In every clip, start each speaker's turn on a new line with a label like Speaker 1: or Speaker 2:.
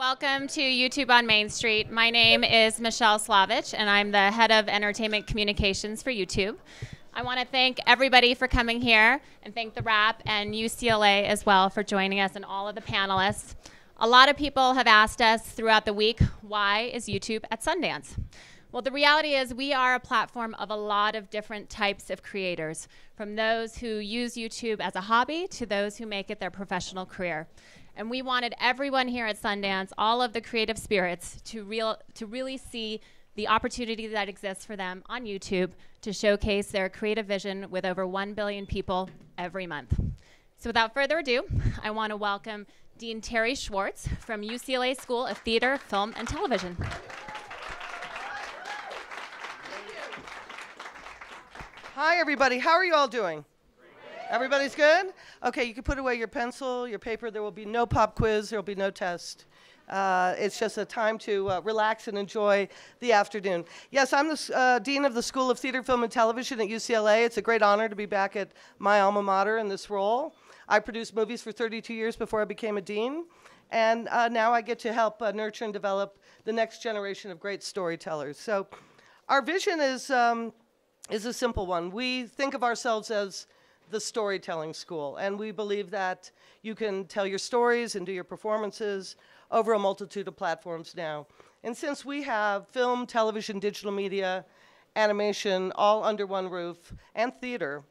Speaker 1: Welcome to YouTube on Main Street. My name is Michelle Slavich, and I'm the head of entertainment communications for YouTube. I want to thank everybody for coming here, and thank the RAP and UCLA as well for joining us, and all of the panelists. A lot of people have asked us throughout the week, why is YouTube at Sundance? Well, the reality is we are a platform of a lot of different types of creators, from those who use YouTube as a hobby to those who make it their professional career. And we wanted everyone here at Sundance, all of the creative spirits, to really see the opportunity that exists for them on YouTube to showcase their creative vision with over 1 billion people every month. So without further ado, I want to welcome Dean Terry Schwartz from UCLA School of Theater, Film, and Television.
Speaker 2: Hi, everybody. How are you all doing? Everybody's good? Okay, you can put away your pencil, your paper. There will be no pop quiz. There will be no test. It's just a time to relax and enjoy the afternoon. Yes, I'm the Dean of the School of Theater, Film, and Television at UCLA. It's a great honor to be back at my alma mater in this role. I produced movies for 32 years before I became a dean. And now I get to help nurture and develop the next generation of great storytellers. So our vision is a simple one. We think of ourselves as the storytelling school, and we believe that you can tell your stories and do your performances over a multitude of platforms now. And since we have film, television, digital media, animation, all under one roof, and theater,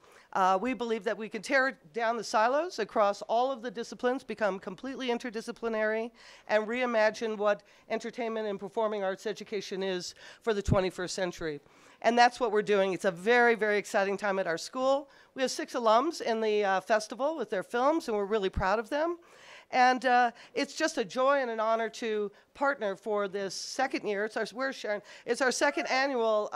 Speaker 2: we believe that we can tear down the silos across all of the disciplines, become completely interdisciplinary, and reimagine what entertainment and performing arts education is for the 21st century. And that's what we're doing. It's a very, very exciting time at our school. We have 6 alums in the festival with their films, and we're really proud of them. And it's just a joy and an honor to partner for this second year. Where's Sharon? It's our second annual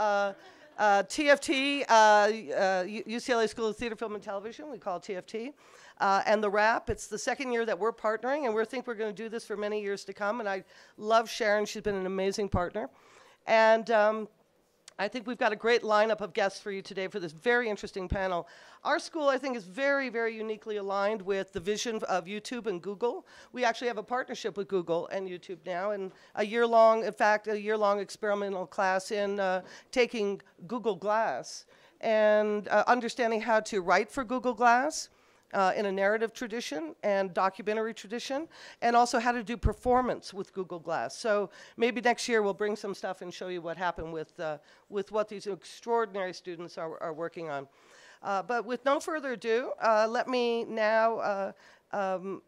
Speaker 2: TFT, UCLA School of Theater, Film, and Television. We call it TFT. And the RAP, it's the second year that we're partnering, and we think we're going to do this for many years to come. And I love Sharon. She's been an amazing partner. And I think we've got a great lineup of guests for you today for this very interesting panel. Our school, I think, is very, very uniquely aligned with the vision of YouTube and Google. We actually have a partnership with Google and YouTube now, and a year-long experimental class in taking Google Glass and understanding how to write for Google Glass in a narrative tradition and documentary tradition, and also how to do performance with Google Glass. So maybe next year we'll bring some stuff and show you what happened with what these extraordinary students are working on. But with no further ado, let me now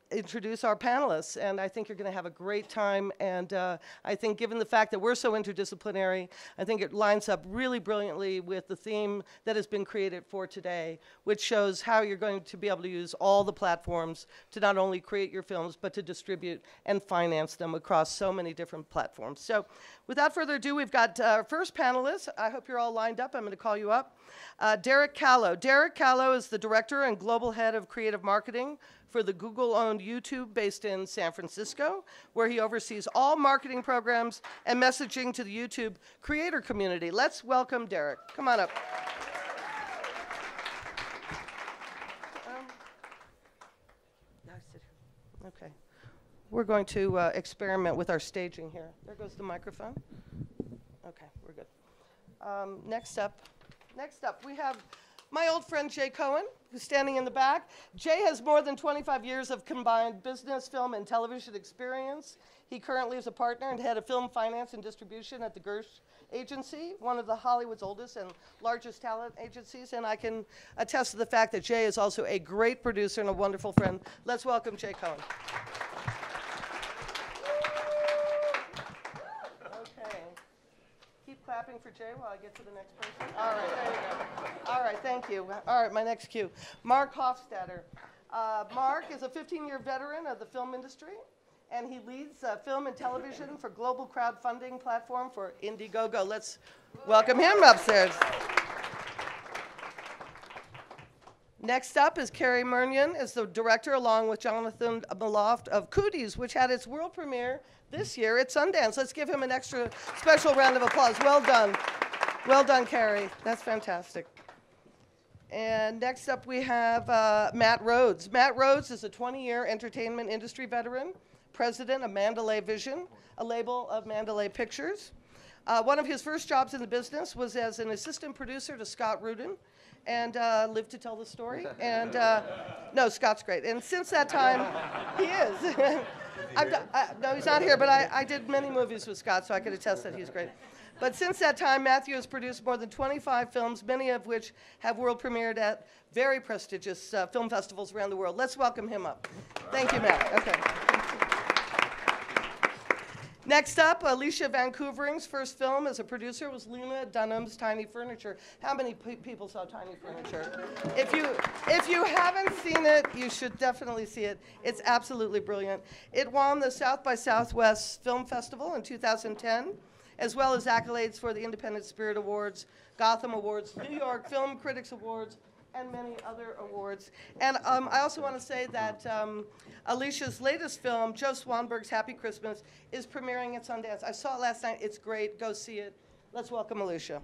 Speaker 2: introduce our panelists, and I think you're going to have a great time. And I think given the fact that we're so interdisciplinary, I think it lines up really brilliantly with the theme that has been created for today, which shows how you're going to be able to use all the platforms to not only create your films, but to distribute and finance them across so many different platforms. So without further ado, we've got our first panelist. I hope you're all lined up. I'm going to call you up. Derek Callow. Derek Callow is the director and global head of creative marketing for the Google-owned YouTube based in San Francisco, where he oversees all marketing programs and messaging to the YouTube creator community. Let's welcome Derek. Come on up. Okay. We're going to experiment with our staging here. There goes the microphone. Okay, we're good. Next up, we have my old friend Jay Cohen, who's standing in the back. Jay has more than 25 years of combined business, film, and television experience. He currently is a partner and head of film finance and distribution at the Gersh Agency, one of the Hollywood's oldest and largest talent agencies. And I can attest to the fact that Jay is also a great producer and a wonderful friend. Let's welcome Jay Cohen. Clapping for Jay while I get to the next person. All right, there you go. All right, thank you. All right, my next cue. Mark Hofstadter. Mark is a 15-year veteran of the film industry, and he leads film and television for global crowdfunding platform for Indiegogo. Let's welcome him upstairs. Next up is Carrie Murnion, is the director, along with Jonathan Maloft, of Cooties, which had its world premiere this year at Sundance. Let's give him an extra special round of applause. Well done. Well done, Carrie. That's fantastic. And next up we have Matt Rhodes. Matt Rhodes is a 20-year entertainment industry veteran, president of Mandalay Vision, a label of Mandalay Pictures. One of his first jobs in the business was as an assistant producer to Scott Rudin, and lived to tell the story. And no, Scott's great. And since that time, he is. No, he's not here, but I did many movies with Scott, so I could attest that he's great. But since that time, Matthew has produced more than 25 films, many of which have world premiered at very prestigious film festivals around the world. Let's welcome him up. Thank you, Matt. Okay. Next up, Alicia Vancouvering's first film as a producer was Lena Dunham's Tiny Furniture. How many people saw Tiny Furniture? If you haven't seen it, you should definitely see it. It's absolutely brilliant. It won the South by Southwest Film Festival in 2010, as well as accolades for the Independent Spirit Awards, Gotham Awards, New York Film Critics Awards, and many other awards. And I also want to say that Alicia's latest film, Joe Swanberg's Happy Christmas, is premiering at Sundance. I saw it last night. It's great. Go see it. Let's welcome Alicia.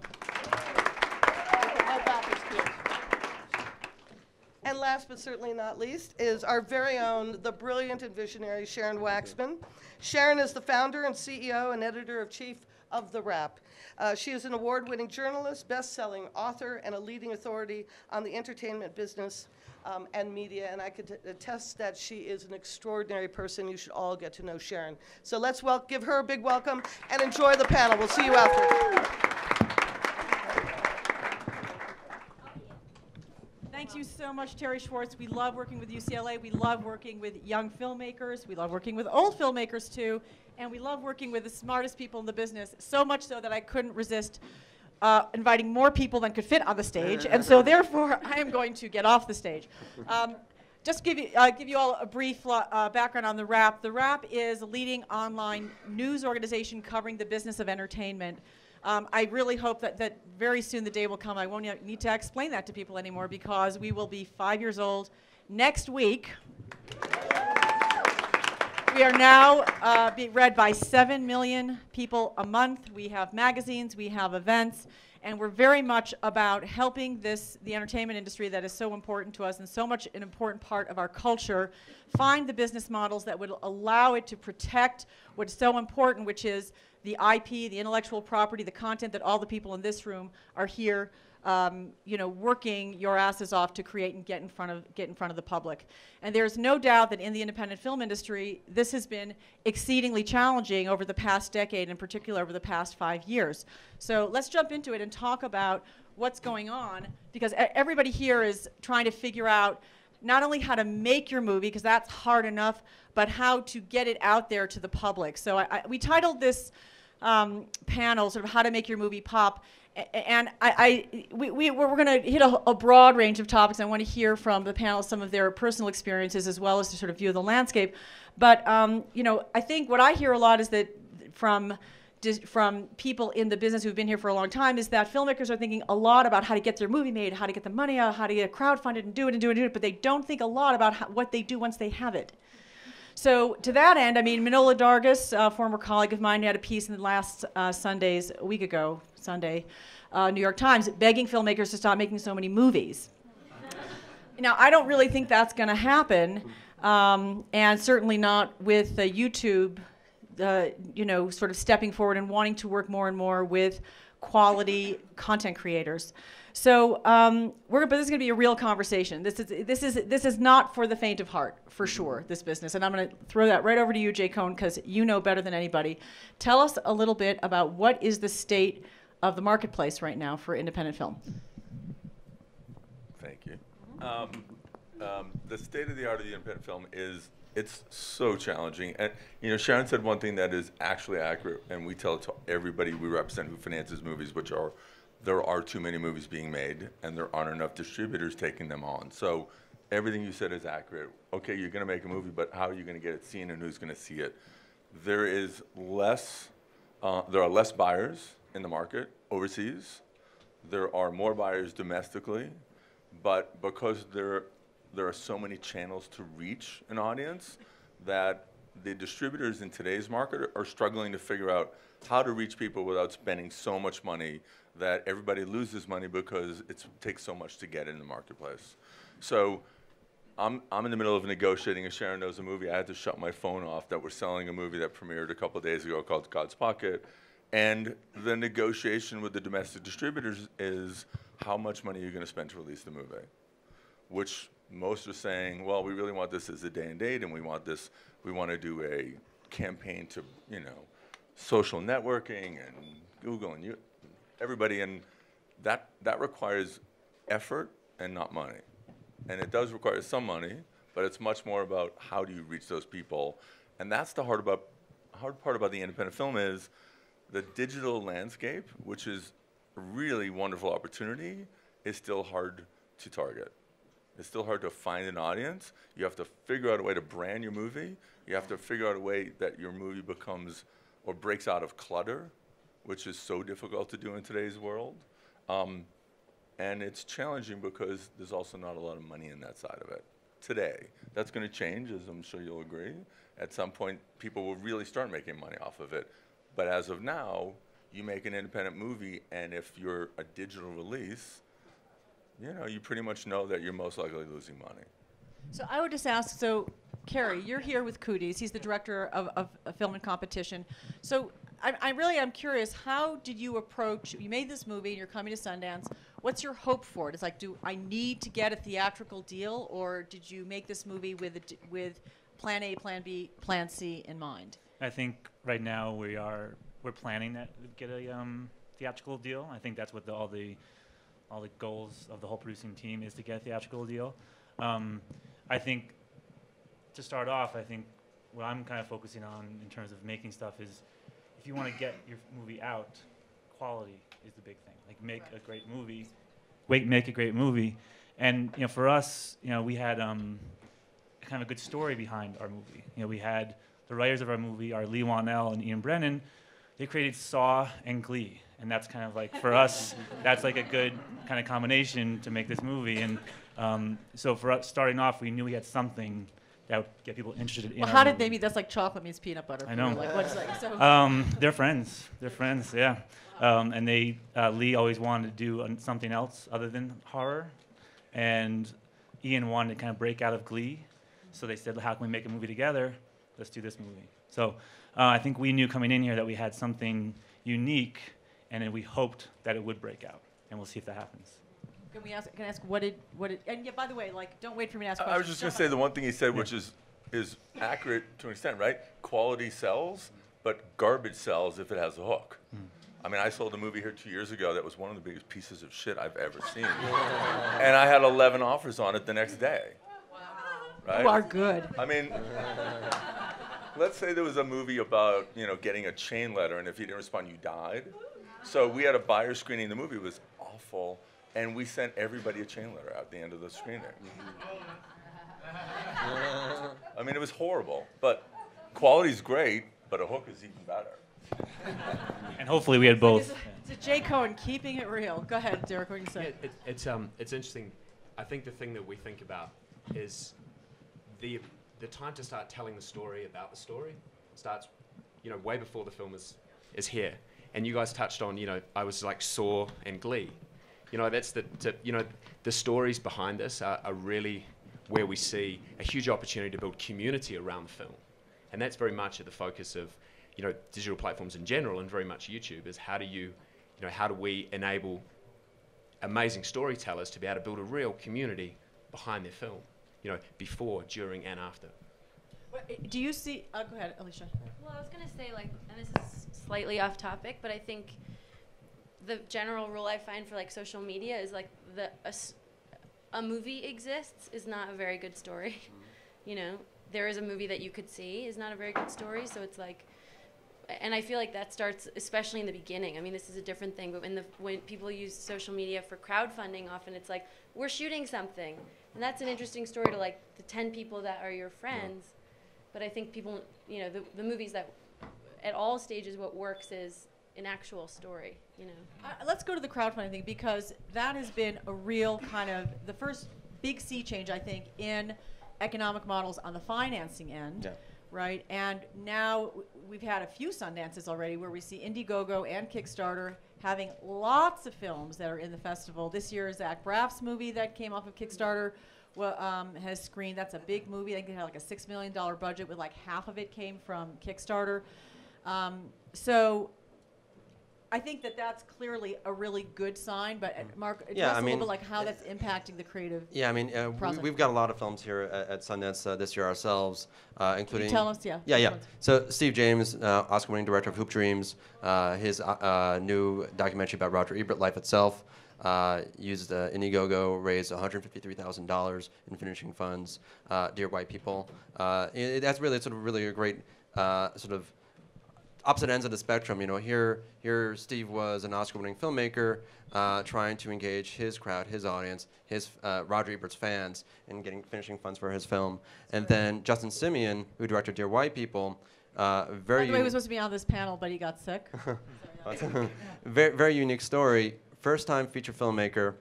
Speaker 2: My back is cute. And last but certainly not least is our very own, the brilliant and visionary Sharon Waxman. Sharon is the founder and CEO and editor-in-chief of The Wrap. She is an award-winning journalist, best-selling author, and a leading authority on the entertainment business and media, and I could attest that she is an extraordinary person. You should all get to know Sharon. So let's give her a big welcome and enjoy the panel. We'll see you after.
Speaker 3: Thank you so much, Terry Schwartz. We love working with UCLA. We love working with young filmmakers. We love working with old filmmakers, too. And we love working with the smartest people in the business, so much so that I couldn't resist inviting more people than could fit on the stage. And so, therefore, I am going to get off the stage. Just give you all a brief background on The Wrap. The Wrap is a leading online news organization covering the business of entertainment. I really hope that very soon the day will come I won't need to explain that to people anymore, because we will be 5 years old next week. We are now being read by 7 million people a month. We have magazines, we have events, and we're very much about helping the entertainment industry that is so important to us and so much an important part of our culture, find the business models that would allow it to protect what's so important, which is the IP, the intellectual property, the content that all the people in this room are here working your asses off to create and get in front of the public. And there's no doubt that in the independent film industry, this has been exceedingly challenging over the past decade, in particular over the past 5 years. So let's jump into it and talk about what's going on, because everybody here is trying to figure out not only how to make your movie, because that's hard enough, but how to get it out there to the public. So we titled this panel sort of how to make your movie pop. And we're going to hit a broad range of topics. I want to hear from the panel some of their personal experiences as well as to sort of view the landscape. But I think what I hear a lot is that from people in the business who've been here for a long time is that filmmakers are thinking a lot about how to get their movie made, how to get the money out, how to get it crowdfunded and do it, but they don't think a lot about what they do once they have it. So to that end, I mean, Manola Dargis, a former colleague of mine, had a piece in the last a week ago, Sunday, New York Times, begging filmmakers to stop making so many movies. Now, I don't really think that's going to happen, and certainly not with YouTube, sort of stepping forward and wanting to work more and more with quality content creators. So but this is going to be a real conversation. This is not for the faint of heart, for sure, this business. And I'm going to throw that right over to you, Jay Cohn, because you know better than anybody. Tell us a little bit about what is the state of the marketplace right now for independent film.
Speaker 4: Thank you. The state of the art of the independent film it's so challenging. And Sharon said one thing that is actually accurate, and we tell it to everybody we represent who finances movies, which are there are too many movies being made, and there aren't enough distributors taking them on. So everything you said is accurate. Okay, you're going to make a movie, but how are you going to get it seen, and who's going to see it? There are less buyers in the market overseas. There are more buyers domestically, but because there are so many channels to reach an audience that the distributors in today's market are struggling to figure out how to reach people without spending so much money that everybody loses money because it takes so much to get in the marketplace. So I'm in the middle of negotiating. If Sharon knows a movie, I had to shut my phone off that we're selling a movie that premiered a couple of days ago called God's Pocket. And the negotiation with the domestic distributors is how much money are you going to spend to release the movie? Which most are saying, well, we really want this as a day and date, and we want to do a campaign to, social networking and Google and everybody, and that requires effort and not money. And it does require some money, but it's much more about how do you reach those people. And that's the hard part about the independent film is the digital landscape, which is a really wonderful opportunity, is still hard to target. It's still hard to find an audience. You have to figure out a way to brand your movie. You have to figure out a way that your movie becomes or breaks out of clutter, which is so difficult to do in today's world. And it's challenging because there's also not a lot of money in that side of it today. That's going to change, as I'm sure you'll agree. At some point, people will really start making money off of it. But as of now, you make an independent movie, and if you're a digital release, you pretty much know that you're most likely losing money.
Speaker 3: So I would just ask, Carrie, you're here with Cooties. He's the director of film and competition. So I'm curious, how did you approach, you made this movie and you're coming to Sundance. What's your hope for it? It's like, do I need to get a theatrical deal, or did you make this movie with plan A, plan B, plan C in mind?
Speaker 5: I think right now we're planning to get a theatrical deal. I think that's what all the goals of the whole producing team is, to get a theatrical deal. I think to start off, I think what I'm kind of focusing on in terms of making stuff is, if you want to get your movie out, quality is the big thing. Like, make a great movie. Make a great movie. And for us, we had kind of a good story behind our movie. We had the writers of our movie are Lee Wanell and Ian Brennan. They created Saw and Glee. And that's kind of like, for us, that's like a good kind of combination to make this movie. And so for us, starting off, we knew we had something that would get people interested in.
Speaker 3: Well, how did they meet? That's like chocolate meets peanut butter.
Speaker 5: I know.
Speaker 3: Like, what's like, so
Speaker 5: they're friends. They're friends, yeah. And Lee always wanted to do something else other than horror. And Ian wanted to kind of break out of Glee. So they said, how can we make a movie together? Let's do this movie. So I think we knew coming in here that we had something unique, and then we hoped that it would break out. And we'll see if that happens.
Speaker 3: Can I ask what did, and yeah, by the way, like, don't wait for me to ask questions.
Speaker 4: I was just going to say the one thing he said, which is accurate to an extent, right? Quality sells, but garbage sells if it has a hook. I mean, I sold a movie here 2 years ago that was one of the biggest pieces of shit I've ever seen. And I had 11 offers on it the next day. Right?
Speaker 3: You are good.
Speaker 4: I mean, let's say there was a movie about, getting a chain letter, and if you didn't respond, you died. So we had a buyer screening. The movie was awful, and we sent everybody a chain letter at the end of the screening. I mean, it was horrible. But quality's great, but a hook is even better.
Speaker 5: And hopefully we had both.
Speaker 3: It's a J. Cohen keeping it real. Go ahead, Derek. What do you say?
Speaker 6: Yeah, it's interesting. I think the thing that we think about is the time to start telling the story about the story starts, way before the film is here. And you guys touched on, I was like Saw and Glee. That's the stories behind this are really where we see a huge opportunity to build community around the film. And that's very much at the focus of, digital platforms in general, and very much YouTube, is how do we enable amazing storytellers to be able to build a real community behind their film, before, during, and after.
Speaker 3: Do you see? Go ahead, Alicia.
Speaker 7: Well, I was going to say, and this is slightly off topic, but I think the general rule I find for social media is a movie exists is not a very good story. There is a movie that you could see is not a very good story. So it's and I feel like that starts especially in the beginning. I mean, this is a different thing, but when people use social media for crowdfunding, often it's like, we're shooting something, and that's an interesting story to the 10 people that are your friends. But I think people, the movies that at all stages, what works is an actual story,
Speaker 3: Let's go to the crowdfunding thing, because that has been a real kind of the first big sea change, I think, in economic models on the financing end, right? And now we've had a few Sundances already where we see Indiegogo and Kickstarter having lots of films that are in the festival. This year, Zach Braff's movie that came off of Kickstarter has screened. That's a big movie. I think they had like a $6 million budget, with like half of it came from Kickstarter. So I think that's clearly a really good sign. But Mark, address a little bit like how that's impacting the creative.
Speaker 8: Yeah, I mean, we've got a lot of films here at Sundance this year ourselves, including.
Speaker 3: Can you tell us, yeah.
Speaker 8: Yeah. So Steve James, Oscar-winning director of Hoop Dreams, his new documentary about Roger Ebert, Life Itself, used Indiegogo, raised $153,000 in finishing funds. Dear White People. That's really a great sort of opposite ends of the spectrum. You know, here Steve was an Oscar-winning filmmaker trying to engage his crowd, his audience, his Roger Ebert's fans, in finishing funds for his film. And then Justin Simeon, who directed Dear White People,
Speaker 3: By the way, he was supposed to be on this panel, but he got sick.
Speaker 8: very unique story. First-time feature filmmaker,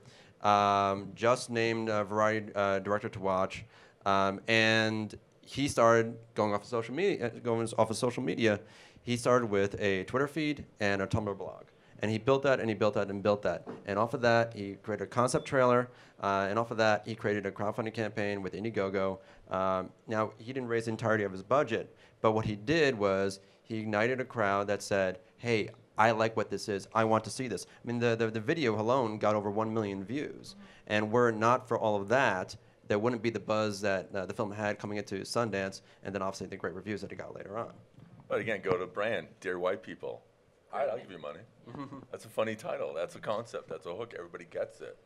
Speaker 8: just named Variety Director to Watch, and he started going off of social media. He started with a Twitter feed and a Tumblr blog. And he built that, and he built that, and built that. And off of that, he created a concept trailer. And off of that, he created a crowdfunding campaign with Indiegogo. Now, he didn't raise the entirety of his budget. But what he did was he ignited a crowd that said, hey, I like what this is. I want to see this. I mean, the video alone got over 1 million views. And were it not for all of that, there wouldn't be the buzz that the film had coming into Sundance, and then obviously the great reviews that it got later on.
Speaker 4: But again, go to brand, Dear White People. All right, I'll give you money. That's a funny title. That's a concept. That's a hook. Everybody gets it.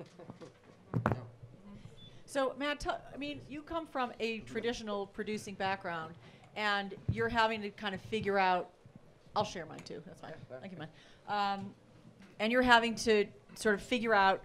Speaker 3: So, Matt, you come from a traditional producing background, and you're having to kind of figure out. I'll share mine too. That's fine. I'll give mine. And you're having to sort of figure out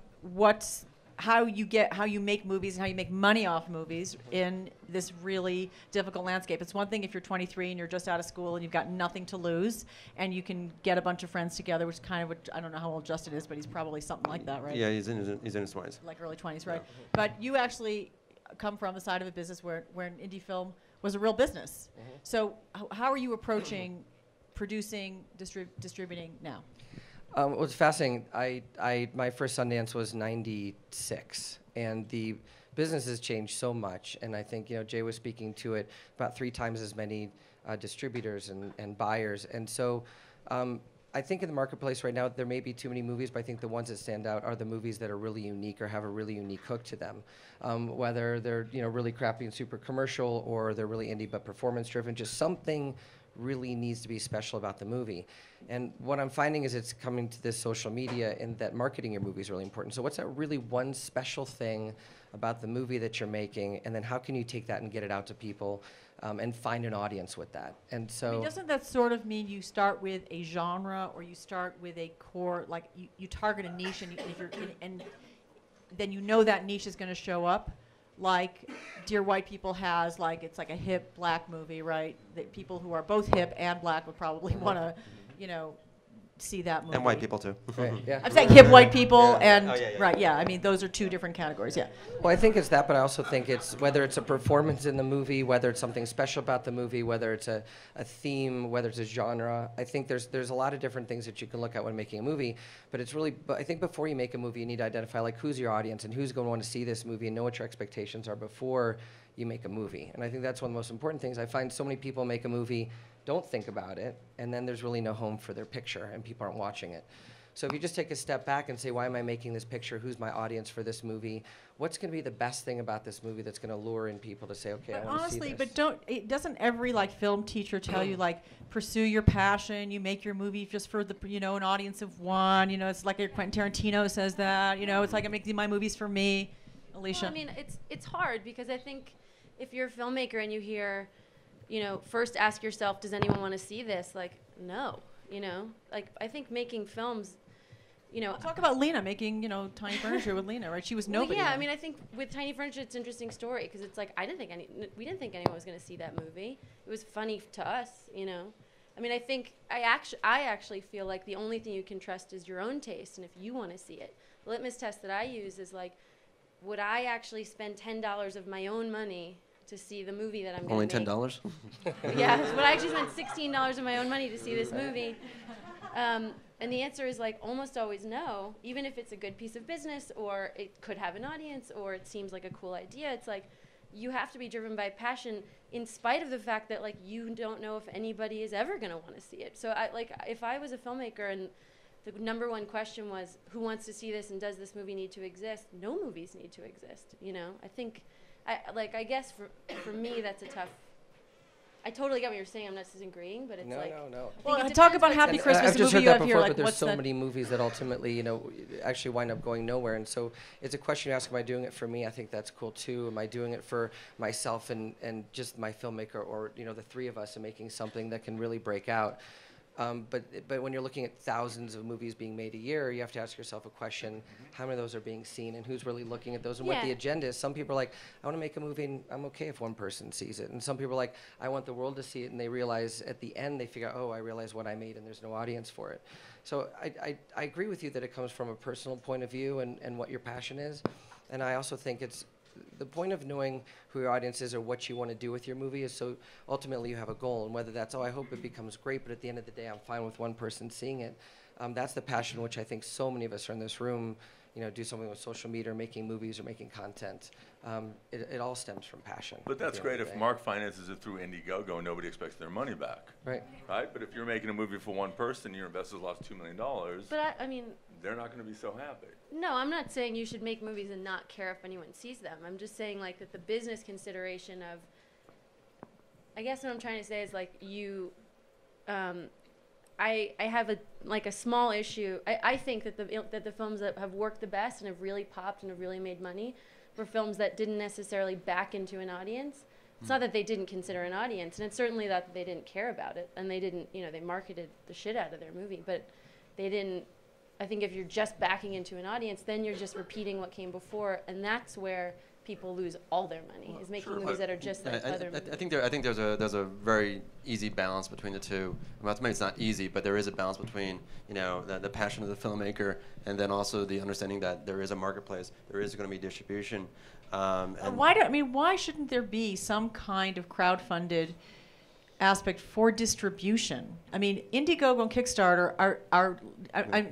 Speaker 3: how you make movies and how you make money off movies in this really difficult landscape. It's one thing if you're 23 and you're just out of school and you've got nothing to lose, and you can get a bunch of friends together, which kind of, I don't know how old Justin is, but he's probably something like that, right?
Speaker 8: Yeah, he's in his 20s.
Speaker 3: Like early 20s, right? Yeah. But you actually come from the side of a business where an indie film was a real business. So how are you approaching producing, distributing now?
Speaker 9: What's fascinating, my first Sundance was '96, and the business has changed so much. And I think, Jay was speaking to it, about 3 times as many distributors and buyers. And so I think in the marketplace right now, there may be too many movies, but I think the ones that stand out are the movies that are really unique or have a really unique hook to them. Whether they're, really crappy and super commercial, or they're really indie but performance-driven, just something really needs to be special about the movie. And what I'm finding is it's coming to this social media, and that marketing your movie is really important. So what's that really one special thing about the movie that you're making, and then how can you take that and get it out to people and find an audience with that? And so
Speaker 3: doesn't that sort of mean you start with a genre, or you start with a core, like you target a niche, and then that niche is going to show up? Like Dear White People has, it's like a hip black movie, right? That people who are both hip and black would probably want to, see that movie.
Speaker 8: And white people too.
Speaker 9: Right, yeah.
Speaker 3: I'm saying hip white people
Speaker 8: yeah.
Speaker 3: right, yeah. I mean, those are 2 different categories, yeah.
Speaker 9: Well, I think it's that, but I also think it's whether it's a performance in the movie, whether it's something special about the movie, whether it's a theme, whether it's a genre. I think there's a lot of different things that you can look at when making a movie, but I think before you make a movie, you need to identify who's your audience and who's going to want to see this movie, and know what your expectations are before you make a movie. And I think that's one of the most important things. I find so many people make a movie, don't think about it, and then there's really no home for their picture, and people aren't watching it. So if you just take a step back and say, why am I making this picture? Who's my audience for this movie? What's going to be the best thing about this movie that's going to lure in people to say, okay, I want to see this?
Speaker 3: But doesn't every film teacher tell you pursue your passion? You make your movie just for the an audience of one. It's like Quentin Tarantino says that. It's like I'm making my movies for me. Alicia.
Speaker 7: Well, I mean, it's hard because I think if you're a filmmaker and you hear, first ask yourself, does anyone want to see this? No. I think making films.
Speaker 3: Talk about Lena making, Tiny Furniture with Lena, right? She was nobody.
Speaker 7: Well, yeah, I mean, I think with Tiny Furniture, it's an interesting story because it's we didn't think anyone was going to see that movie. It was funny to us, I mean, I think I actually feel like the only thing you can trust is your own taste, and if you want to see it. The litmus test that I use is would I actually spend $10 of my own money to see the movie that I'm going to make?
Speaker 8: Only $10?
Speaker 7: Yeah, would I actually spend $16 of my own money to see this movie? And the answer is like almost always no, even if it's a good piece of business or it could have an audience or it seems like a cool idea. It's like you have to be driven by passion in spite of the fact that like you don't know if anybody is ever going to want to see it. So if I was a filmmaker and the number one question was who wants to see this and does this movie need to exist? No movies need to exist, you know? I guess for me that's a tough. I totally get what you're saying. I'm not disagreeing, but it's
Speaker 9: No.
Speaker 3: Well, talk about Happy
Speaker 9: And
Speaker 3: Christmas,
Speaker 9: I've
Speaker 3: the
Speaker 9: just
Speaker 3: movie
Speaker 9: heard
Speaker 3: you
Speaker 9: that
Speaker 3: have here.
Speaker 9: before,
Speaker 3: Like,
Speaker 9: but there's
Speaker 3: what's
Speaker 9: so
Speaker 3: the
Speaker 9: many movies that ultimately, actually wind up going nowhere. And so it's a question you ask, am I doing it for me? I think that's cool too. Am I doing it for myself and just my filmmaker, or the three of us and making something that can really break out? But when you're looking at thousands of movies being made a year, you have to ask yourself a question: how many of those are being seen, and who's really looking at those, and what the agenda is? Some people are like, I want to make a movie, and I'm okay if one person sees it. And some people are like, I want the world to see it, and they realize at the end, they figure, oh, I realize what I made, and there's no audience for it. So I agree with you that it comes from a personal point of view and what your passion is. And I also think it's the point of knowing who your audience is or what you want to do with your movie is so ultimately you have a goal, and whether that's, I hope it becomes great, but at the end of the day I'm fine with one person seeing it. That's the passion which I think so many of us are in this room, do something with social media or making movies or making content. It all stems from passion.
Speaker 4: But that's great if Mark finances it through Indiegogo and nobody expects their money back.
Speaker 9: Right.
Speaker 4: But if you're making a movie for one person, your investors lost $2 million.
Speaker 7: But I mean,
Speaker 4: they're not going to be so happy.
Speaker 7: No, I'm not saying you should make movies and not care if anyone sees them. I'm just saying like that the business consideration of, I guess what I'm trying to say is like I have a small issue. I think that the films that have worked the best and have really popped and have really made money were films that didn't necessarily back into an audience. It's not that they didn't consider an audience, and it's certainly not that they didn't care about it, and they didn't, they marketed the shit out of their movie, but they didn't. I think if you're just backing into an audience, then you're just repeating what came before, and that's where people lose all their money, is making movies that are just like other movies.
Speaker 8: I think there's a very easy balance between the two. Well, maybe it's not easy, but there is a balance between the passion of the filmmaker and then also the understanding that there is a marketplace, there is going to be distribution.
Speaker 3: Why shouldn't there be some kind of crowdfunded aspect for distribution? I mean, Indiegogo and Kickstarter are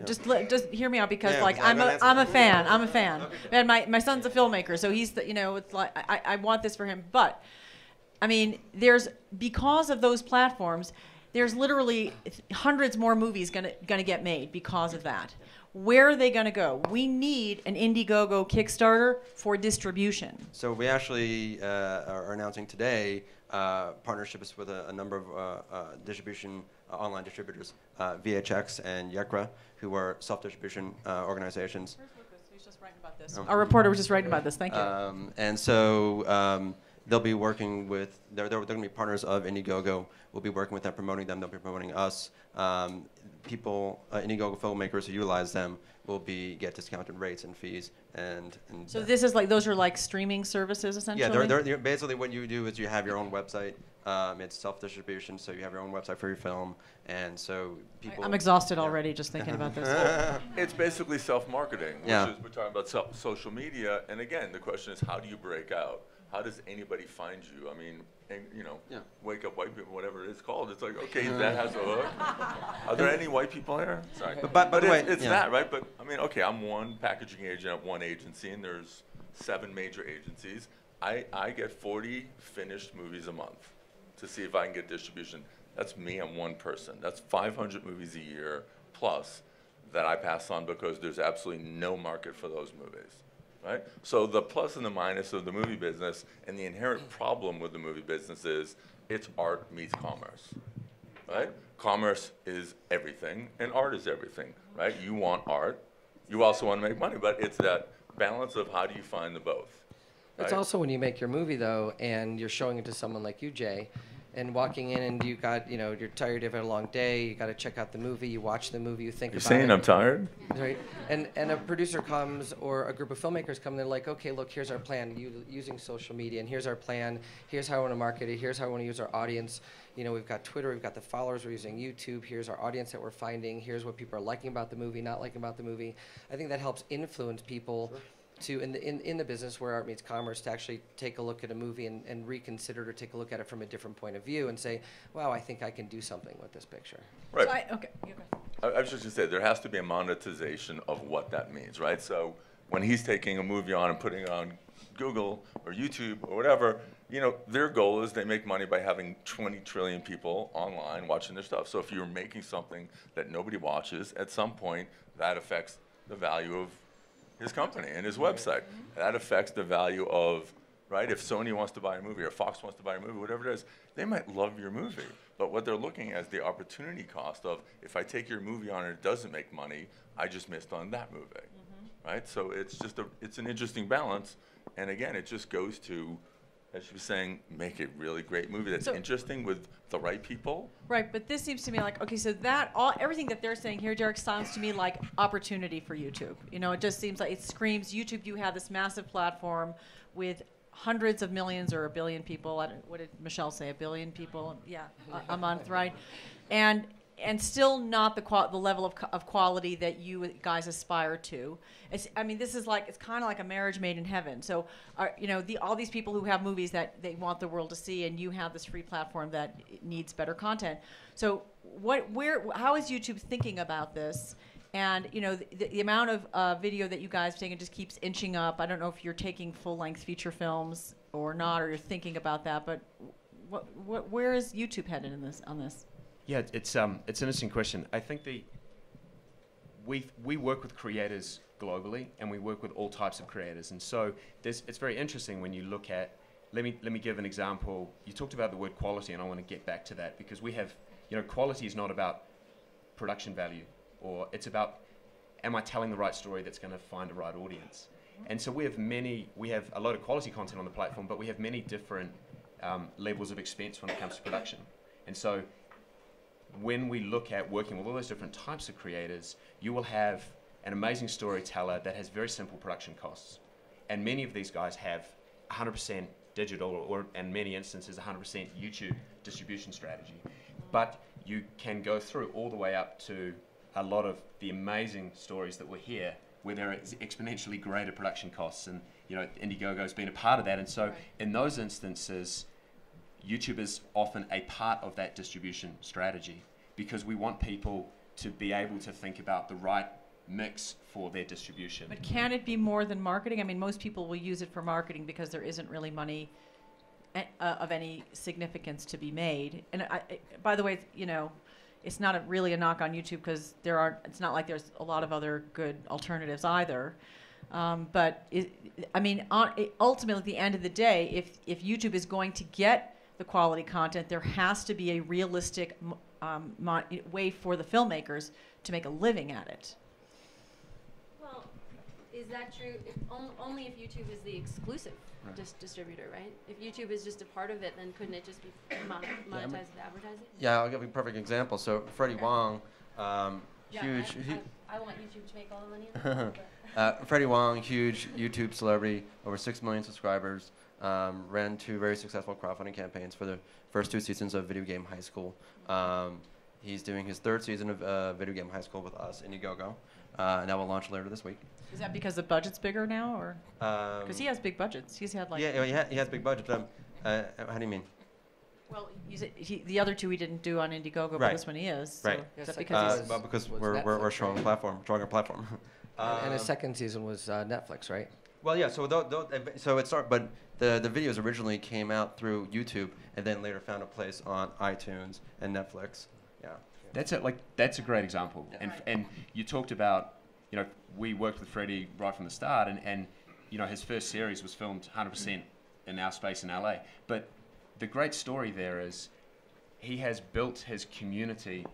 Speaker 3: just hear me out because I'm a fan, and my son's a filmmaker, so he's it's like I want this for him. But I mean, because of those platforms, there's literally hundreds more movies gonna get made because of that. Where are they going to go? We need an Indiegogo Kickstarter for distribution.
Speaker 8: So we actually are announcing today partnerships with a number of distribution online distributors, VHX and Yekra, who are self-distribution organizations.
Speaker 3: Where's Lucas? He's just writing about this. Our reporter was just writing about this. Thank you.
Speaker 8: And so they'll be working with, they're going to be partners of Indiegogo. We'll be working with them, promoting them. They'll be promoting us. People, Indiegogo filmmakers who utilize them will get discounted rates and fees. And
Speaker 3: so this is those are like streaming services essentially?
Speaker 8: Yeah, they're basically what you do is you have your own website. It's self-distribution, so you have your own website for your film. And so people...
Speaker 3: I'm exhausted already just thinking about this.
Speaker 4: It's basically self-marketing, which is, we're talking about social media. And again, the question is, how do you break out? How does anybody find you? I mean, Wake Up White People, whatever it's called. It's like, okay, that has a hook. Are there any white people here? Sorry. But it's that, right? But, I mean, okay, I'm one packaging agent at one agency, and there's 7 major agencies. I get 40 finished movies a month to see if I can get distribution. That's me and one person. That's 500 movies a year plus that I pass on because there's absolutely no market for those movies. Right? So the plus and the minus of the movie business and the inherent problem with the movie business is it's art meets commerce. Right? Commerce is everything and art is everything. Right? You want art. You also want to make money, but it's that balance of how do you find the both. Right?
Speaker 9: It's also when you make your movie though and you're showing it to someone like you, Jay, and walking in and you're tired, you've had a long day, you got to check out the movie, you watch the movie, you think about it.
Speaker 4: You're saying I'm tired?
Speaker 9: Right. And a producer comes or a group of filmmakers come and they're like, okay, look, here's our plan using social media, and here's our plan, here's how I want to market it, here's how I want to use our audience. We've got Twitter, we've got the followers, we're using YouTube, here's our audience that we're finding, here's what people are liking about the movie, not liking about the movie. I think that helps influence people to in the business where art meets commerce, to actually take a look at a movie and reconsider it or take a look at it from a different point of view and say, wow, I think I can do something with this picture.
Speaker 4: Right.
Speaker 3: So okay. You go.
Speaker 4: I was just going to say, there has to be a monetization of what that means, right? So when he's taking a movie on and putting it on Google or YouTube or whatever, you know, their goal is they make money by having 20 trillion people online watching their stuff. So if you're making something that nobody watches, at some point, that affects the value of his company and his website. That affects the value of, right? If Sony wants to buy a movie or Fox wants to buy a movie, whatever it is, they might love your movie. But what they're looking at is the opportunity cost of, if I take your movie on and it doesn't make money, I just missed on that movie, right? So it's just it's an interesting balance. And again, it just goes to, as she was saying, make a really great movie that's interesting with the right people.
Speaker 3: Right, but this seems to me like, okay, so everything that they're saying here, Derek, sounds to me like opportunity for YouTube. You know, it just seems like it screams YouTube. You have this massive platform with hundreds of millions or a billion people. What did Michelle say? 1 billion people? Yeah, a month, right? And still not the level of quality that you guys aspire to. I mean, this is like, it's kind of like a marriage made in heaven. So, you know, all these people who have movies that they want the world to see, and you have this free platform that needs better content. So, how is YouTube thinking about this? And, you know, the amount of video that you guys have taken just keeps inching up. I don't know if you're taking full-length feature films or not, or you're thinking about that, but where is YouTube headed on this?
Speaker 6: Yeah, it's an interesting question. I think we work with creators globally, and we work with all types of creators, and so it's very interesting when you look at. Let me give an example. You talked about the word quality, and I want to get back to that because we have, you know, quality is not about production value, or it's about, am I telling the right story that's going to find the right audience? And so we have a lot of quality content on the platform, but we have many different levels of expense when it comes to production, and so. When we look at working with all those different types of creators, you will have an amazing storyteller that has very simple production costs. And many of these guys have 100% digital or in many instances, 100% YouTube distribution strategy. But you can go through all the way up to a lot of the amazing stories that were here where there is exponentially greater production costs. And, you know, Indiegogo's been a part of that. And so in those instances, YouTube is often a part of that distribution strategy because we want people to be able to think about the right mix for their distribution.
Speaker 3: But can it be more than marketing? I mean, most people will use it for marketing because there isn't really money of any significance to be made. And by the way, you know, it's not really a knock on YouTube because it's not like there's a lot of other good alternatives either. But ultimately, at the end of the day, if YouTube is going to get the quality content, there has to be a realistic way for the filmmakers to make a living at it.
Speaker 7: Well, is that true? Only if YouTube is the exclusive distributor, right? If YouTube is just a part of it, then couldn't it just be monetized with advertising?
Speaker 8: Yeah, I'll give you a perfect example. So Freddie Wong, huge.
Speaker 7: I want YouTube to make all the money.
Speaker 8: Freddie Wong, huge YouTube celebrity, over 6 million subscribers. Ran 2 very successful crowdfunding campaigns for the first 2 seasons of Video Game High School. He's doing his 3rd season of Video Game High School with us, Indiegogo, and that will launch later this week.
Speaker 3: Is that because the budget's bigger now, or because he has big budgets? He's had like
Speaker 8: he has big budgets. How do you mean?
Speaker 3: Well, the other 2 he didn't do on Indiegogo, but this one he is. So
Speaker 8: right.
Speaker 3: is that because
Speaker 8: because we're a stronger platform.
Speaker 9: And his 2nd season was Netflix, right?
Speaker 8: Well, yeah. So it started, but the videos originally came out through YouTube, and then later found a place on iTunes and Netflix. Yeah.
Speaker 6: That's a great example. Yeah. And you talked about, you know, we worked with Freddie right from the start, and you know, his first series was filmed 100% in our space in LA. But the great story there is he has built his community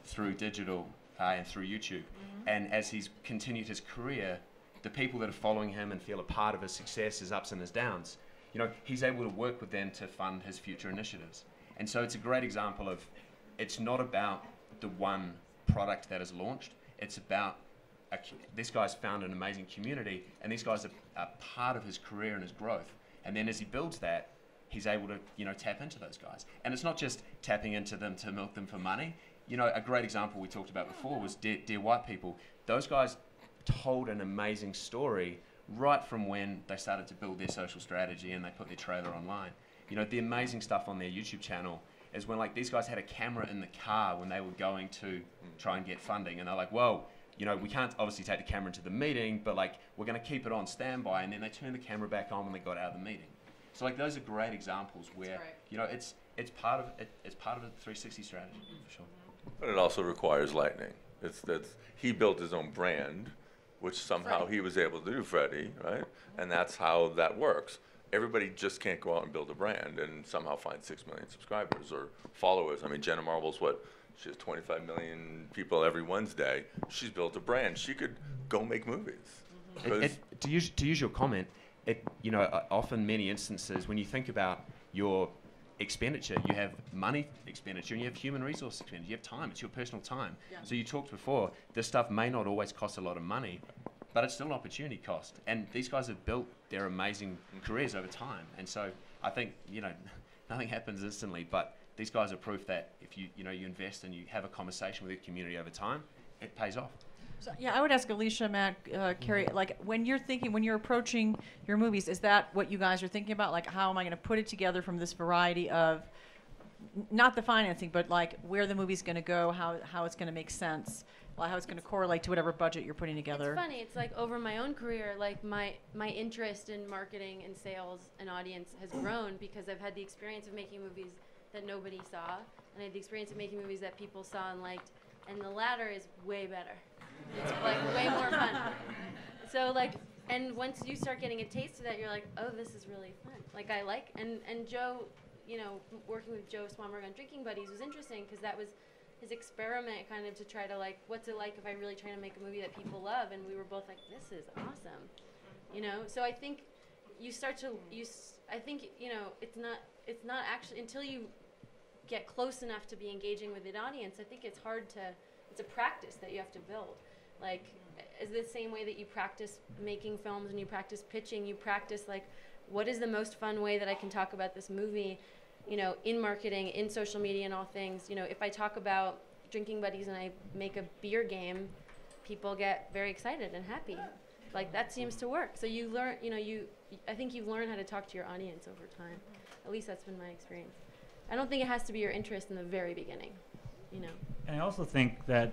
Speaker 6: through digital and through YouTube. And as he's continued his career, the people that are following him and feel a part of his success, his ups and his downs, you know, he's able to work with them to fund his future initiatives. And so it's a great example of, it's not about the one product that is launched. It's about this guy's found an amazing community, and these guys are part of his career and his growth. And then as he builds that, he's able to, you know, tap into those guys. And it's not just tapping into them to milk them for money. You know, a great example we talked about before was Dear White People. Those guys told an amazing story right from when they started to build their social strategy and they put their trailer online. You know, the amazing stuff on their YouTube channel is when like these guys had a camera in the car when they were going to try and get funding, and they're like, whoa, you know, we can't obviously take the camera into the meeting, but like we're going to keep it on standby, and then they turn the camera back on when they got out of the meeting. So like those are great examples where you know it's part of a 360 strategy for sure.
Speaker 4: But it also requires lightning. He built his own brand, which somehow he was able to do, Freddie, right? And that's how that works. Everybody just can't go out and build a brand and somehow find 6 million subscribers or followers. I mean, Jenna Marbles, she has 25 million people every Wednesday. She's built a brand. She could go make movies.
Speaker 6: To use your comment, you know, often many instances when you think about your expenditure, you have money expenditure and you have human resource expenditure. You have time. It's your personal time. Yeah. So you talked before, this stuff may not always cost a lot of money, but it's still an opportunity cost. And these guys have built their amazing careers over time. And so I think, you know, nothing happens instantly, but these guys are proof that if you invest and you have a conversation with your community over time, it pays off.
Speaker 3: So, yeah, I would ask Alicia, Matt, Carrie, like when you're approaching your movies, is that what you guys are thinking about? Like, how am I going to put it together from this variety of, not the financing, but like where the movie's going to go, how it's going to make sense, how it's going to correlate to whatever budget you're putting together?
Speaker 7: It's funny. It's like over my own career, like my interest in marketing and sales and audience has grown because I've had the experience of making movies that nobody saw, and I had the experience of making movies that people saw and liked, and the latter is way better. It's like way more fun. So like, and once you start getting a taste of that, you're like, oh, this is really fun. Like I like, and Joe, you know, working with Joe Swanberg on Drinking Buddies was interesting because that was his experiment kind of to try to like, what's it like if I really try to make a movie that people love? And we were both like, this is awesome, you know? So I think you start to, I think, you know, it's not actually, until you get close enough to be engaging with an audience, I think it's a practice that you have to build. Like, is the same way that you practice making films and you practice pitching, you practice like, what is the most fun way that I can talk about this movie, you know, in marketing, in social media and all things. You know, if I talk about Drinking Buddies and I make a beer game, people get very excited and happy. Like that seems to work. So you learn, you know, I think you've learned how to talk to your audience over time. At least that's been my experience. I don't think it has to be your interest in the very beginning, you know. And
Speaker 5: I also think that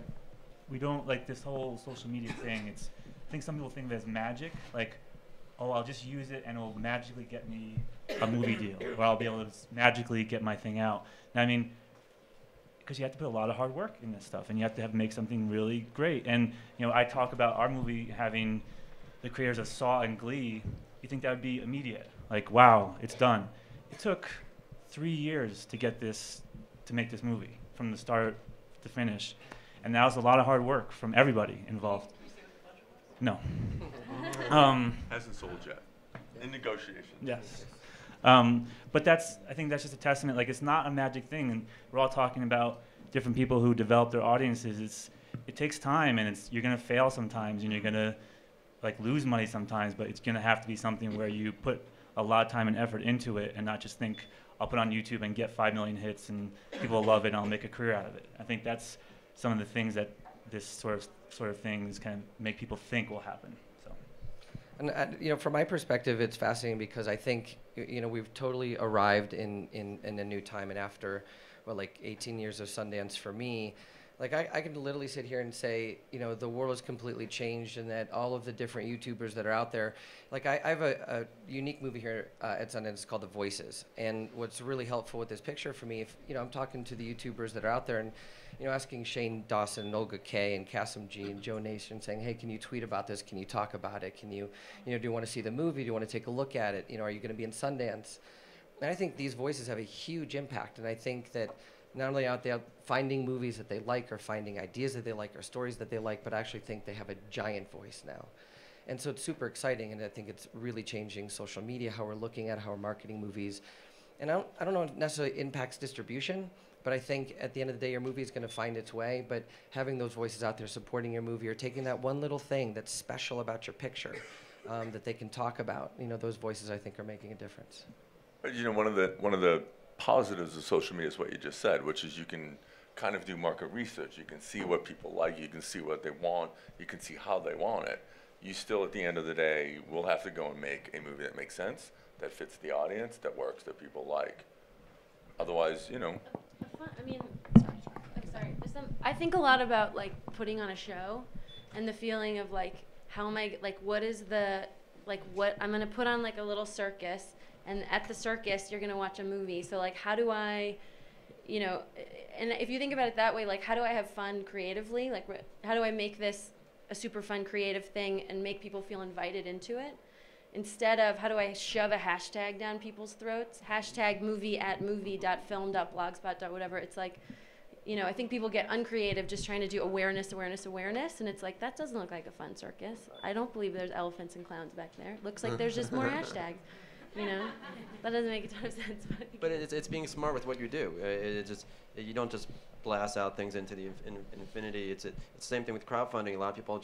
Speaker 5: we don't like this whole social media thing. I think some people think there's magic, like, oh, I'll just use it and it'll magically get me a movie deal, or I'll be able to magically get my thing out. And I mean, because you have to put a lot of hard work in this stuff, and you have to make something really great. And you know, I talk about our movie having the creators of Saw and Glee. You think that would be immediate? Like, wow, it's done. It took 3 years to get this, to make this movie from the start to finish. And that was a lot of hard work from everybody involved. No.
Speaker 4: Hasn't sold yet. In negotiations.
Speaker 5: Yes. But I think that's just a testament. Like, it's not a magic thing. And we're all talking about different people who develop their audiences. It takes time, and you're going to fail sometimes, and you're going to like lose money sometimes, but it's going to have to be something where you put a lot of time and effort into it and not just think, I'll put on YouTube and get 5 million hits and people will love it and I'll make a career out of it. I think that's some of the things that this sort of things kind of make people think will happen. So,
Speaker 9: and you know, from my perspective, it's fascinating because I think, you know, we've totally arrived in a new time, and after like 18 years of Sundance for me, like I can literally sit here and say, you know, the world has completely changed, and that all of the different YouTubers that are out there, like I have a unique movie here at Sundance. It's called The Voices, and what's really helpful with this picture for me, if you know, I'm talking to the YouTubers that are out there, and you know, asking Shane Dawson, and Olga Kay, and Kasim G, and Joe Nation, saying, hey, can you tweet about this? Can you talk about it? Can you know, do you want to see the movie? Do you want to take a look at it? You know, are you going to be in Sundance? And I think these voices have a huge impact, and I think that not only out there finding movies that they like, or finding ideas that they like, or stories that they like, but I actually think they have a giant voice now. And so it's super exciting, and I think it's really changing social media, how we're looking at, how we're marketing movies. And I don't know if it necessarily impacts distribution, but I think at the end of the day, your movie is going to find its way. But having those voices out there supporting your movie, or taking that one little thing that's special about your picture that they can talk about, you know, those voices I think are making a difference.
Speaker 4: But, you know, one of the positives of social media is what you just said, which is you can kind of do market research. You can see what people like. You can see what they want. You can see how they want it. you still, at the end of the day, will have to go and make a movie that makes sense, that fits the audience, that works, that people like. Otherwise, you know.
Speaker 7: I mean, I'm sorry. I think a lot about like putting on a show, and the feeling of like, how am I, like, what is the, like, what I'm gonna put on like a little circus, and at the circus you're gonna watch a movie. So like, how do I, you know, and if you think about it that way, like, how do I have fun creatively? Like, how do I make this a super fun creative thing and make people feel invited into it? Instead of, how do I shove a hashtag down people's throats? Hashtag movie@movie.film.blogspot. Whatever. It's like, you know, I think people get uncreative just trying to do awareness, and it's like, that doesn't look like a fun circus. I don't believe there's elephants and clowns back there. Looks like there's just more hashtags. You know, that doesn't make a ton of sense.
Speaker 8: But it's being smart with what you do. You don't just blast out things into the infinity. It's the same thing with crowdfunding. A lot of people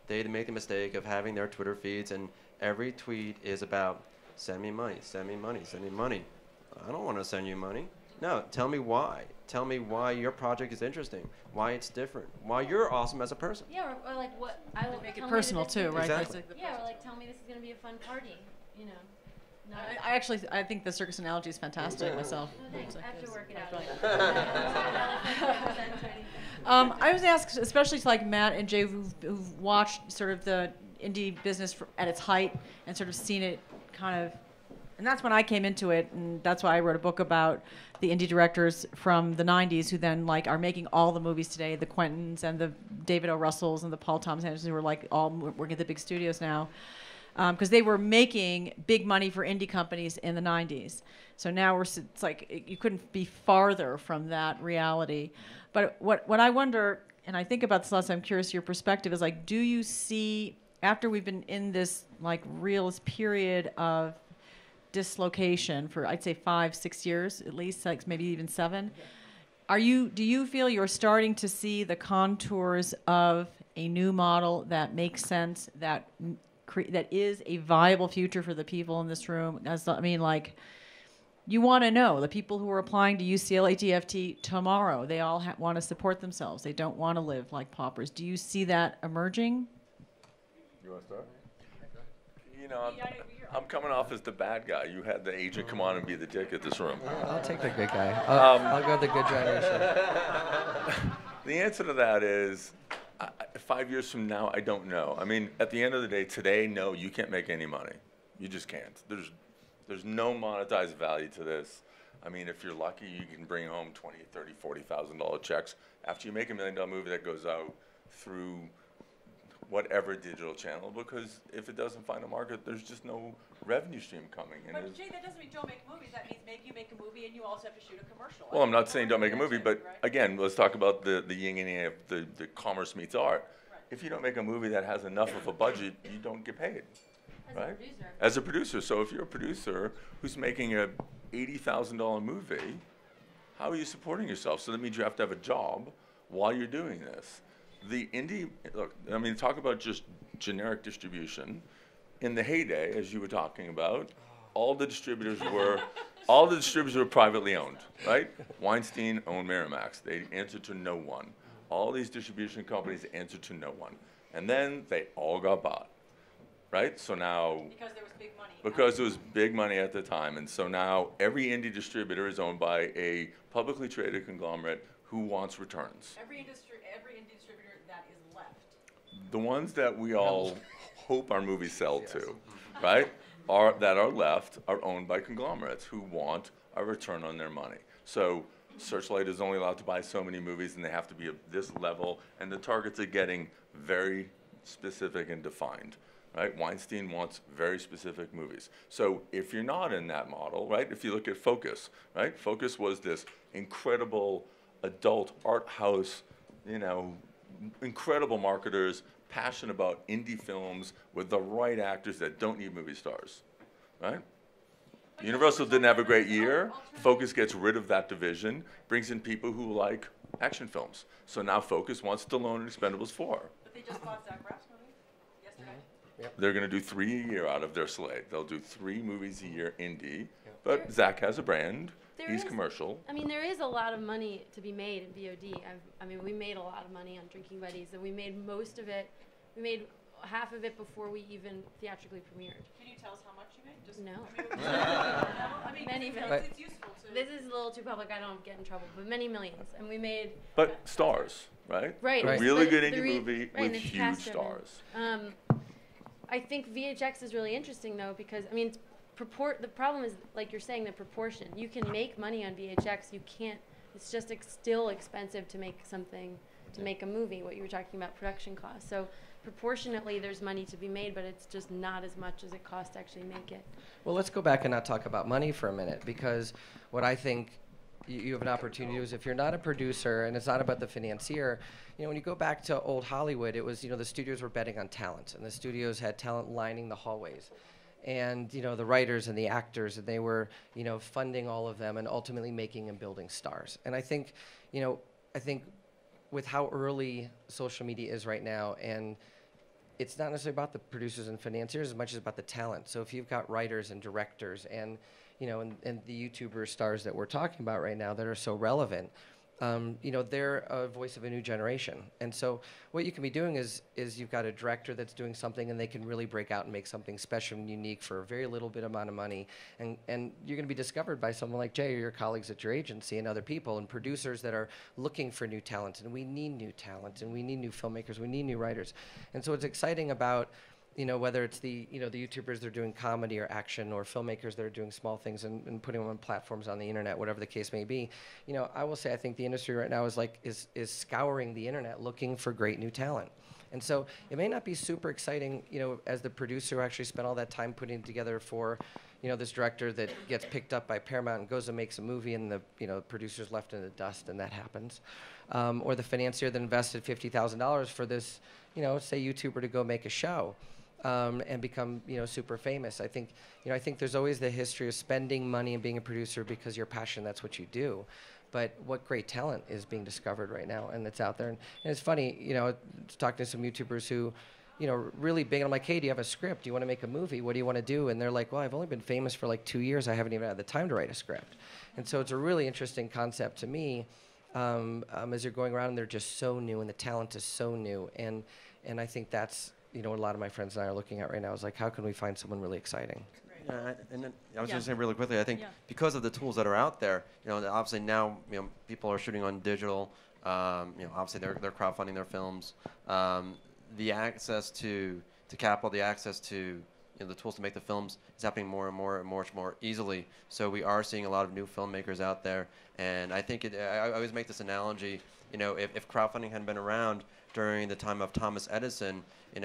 Speaker 8: they make the mistake of having their Twitter feeds, and every tweet is about send me money, send me money, send me money. I don't want to send you money. No, tell me why. Tell me why your project is interesting, why it's different, why you're awesome as a person.
Speaker 7: Yeah, or like what I will
Speaker 3: Make it personal too, right?
Speaker 8: Exactly.
Speaker 7: Yeah, or like tell me this is gonna be a fun party. You know. No,
Speaker 3: I think the circus analogy is fantastic myself.
Speaker 7: No, thanks. I have to work it out.
Speaker 3: I was asked, especially to like Matt and Jay, who've watched sort of the indie business at its height and sort of seen it kind of, and that's when I came into it, and that's why I wrote a book about the indie directors from the 90s who then like are making all the movies today, the Quentins and the David O. Russells and the Paul Thomas Andersons, who are like all working at the big studios now. Because they were making big money for indie companies in the 90s. So now it's like you couldn't be farther from that reality. But what I wonder, and I think about this less, I'm curious your perspective, is like, do you see, after we've been in this like realist period of dislocation for I'd say 5-6 years at least, like maybe even 7, do you feel you're starting to see the contours of a new model that makes sense, that is a viable future for the people in this room? You want to know, the people who are applying to UCLA TFT tomorrow, they all want to support themselves. They don't want to live like paupers. Do you see that emerging?
Speaker 4: You want to start? You know, I'm coming off as the bad guy. You had the agent come on and be the dick at this room.
Speaker 9: I'll take the good guy. I'll go the good generation.
Speaker 4: The answer to that is, 5 years from now, I don't know. I mean, at the end of the day, today, no, you can't make any money. You just can't. There's no monetized value to this. I mean, if you're lucky, you can bring home $20,000, $30,000, $40,000 checks after you make $1 million movie that goes out through whatever digital channel, because if it doesn't find a market, there's just no revenue stream coming.
Speaker 3: But Jay, that doesn't mean don't make movies. That means you make a movie and you also have to shoot a commercial.
Speaker 4: Well, I'm not saying don't make a movie, but again, let's talk about the yin and yang of the commerce meets art. Right. If you don't make a movie that has enough of a budget, you don't get paid. Right? As a producer. So if you're a producer who's making a $80,000 movie, how are you supporting yourself? So that means you have to have a job while you're doing this. The indie, look, I mean, talk about just generic distribution. In the heyday, as you were talking about, all the distributors were privately owned, right? Weinstein owned Miramax. They answered to no one. All these distribution companies answered to no one. And then they all got bought, right? So now,
Speaker 3: because there was big money.
Speaker 4: Because there was big money at the time. And so now every indie distributor is owned by a publicly traded conglomerate who wants returns.
Speaker 3: Every indie distributor that is left.
Speaker 4: The ones that we all hope our movies sell to, right, that are left are owned by conglomerates who want a return on their money. So Searchlight is only allowed to buy so many movies, and they have to be at this level, and the targets are getting very specific and defined, right? Weinstein wants very specific movies. So if you're not in that model, right, if you look at Focus, right, Focus was this incredible adult art house, you know, incredible marketers, passionate about indie films with the right actors that don't need movie stars, right? Universal didn't have a great year. Focus gets rid of that division, brings in people who like action films. So now Focus wants Stallone and Expendables 4.
Speaker 3: But they just bought Zach Braff's movie yesterday.
Speaker 9: Yep.
Speaker 4: They're going to do 3 a year out of their slate. They'll do 3 movies a year indie, but Zach has a brand. He's commercial.
Speaker 7: I mean, there is a lot of money to be made in VOD. I mean, we made a lot of money on Drinking Buddies, and we made most of it. We made half of it before we even theatrically premiered.
Speaker 3: Can you tell us how much you made? Just
Speaker 7: No.
Speaker 3: I mean,
Speaker 7: Many
Speaker 3: it's,
Speaker 7: millions.
Speaker 3: it's useful to.
Speaker 7: This is a little too public. I don't get in trouble, but many millions, and we made.
Speaker 4: But stars, right?
Speaker 7: Right.
Speaker 4: A really
Speaker 7: But
Speaker 4: good
Speaker 7: the
Speaker 4: indie movie
Speaker 7: right, and
Speaker 4: with
Speaker 7: it's
Speaker 4: huge
Speaker 7: cast-driven.
Speaker 4: stars.
Speaker 7: I think VHX is really interesting though because I mean, the problem is like you're saying the proportion. You can make money on VHX. You can't. It's just still expensive to make something, to make a movie. What you were talking about, production costs. So proportionately, there's money to be made, but it's just not as much as it costs to actually make it.
Speaker 9: Well, let's go back and not talk about money for a minute, because what I think you have an opportunity to do is, if you're not a producer, and it's not about the financier, when you go back to old Hollywood, it was, the studios were betting on talent, and the studios had talent lining the hallways. And, the writers and the actors, and they were, funding all of them and ultimately making and building stars. And I think, with how early social media is right now, and it's not necessarily about the producers and financiers as much as about the talent. So if you've got writers and directors and, and the YouTuber stars that we're talking about right now that are so relevant, they're a voice of a new generation. And so what you can be doing is you've got a director that's doing something and they can really break out and make something special and unique for a very little bit amount of money. And you're going to be discovered by someone like Jay or your colleagues at your agency and other people and producers that are looking for new talent. And we need new talent, and we need new filmmakers, we need new writers. And so what's exciting about whether it's the YouTubers that are doing comedy or action, or filmmakers that are doing small things and putting them on platforms on the internet, whatever the case may be, I will say I think the industry right now is scouring the internet looking for great new talent. And so it may not be super exciting, as the producer who actually spent all that time putting it together for, this director that gets picked up by Paramount and goes and makes a movie, and the producer's left in the dust, and that happens. Or the financier that invested $50,000 for this, say YouTuber to go make a show. And become, super famous. I think there's always the history of spending money and being a producer because you're passionate, that's what you do. But what great talent is being discovered right now, and it's out there. And it's funny, talking to some YouTubers who, really big, and I'm like, hey, do you have a script? Do you want to make a movie? What do you want to do? And they're like, well, I've only been famous for like 2 years. I haven't even had the time to write a script. And so it's a really interesting concept to me, as you're going around, and they're just so new, and the talent is so new. And I think that's, what a lot of my friends and I are looking at right now is like, how can we find someone really exciting?
Speaker 8: Yeah, and then I was going to say really quickly, I think because of the tools that are out there, obviously now, people are shooting on digital, obviously they're crowdfunding their films. The access to capital, the access to the tools to make the films is happening more and more easily. So we are seeing a lot of new filmmakers out there, and I think I always make this analogy. If crowdfunding hadn't been around during the time of Thomas Edison, he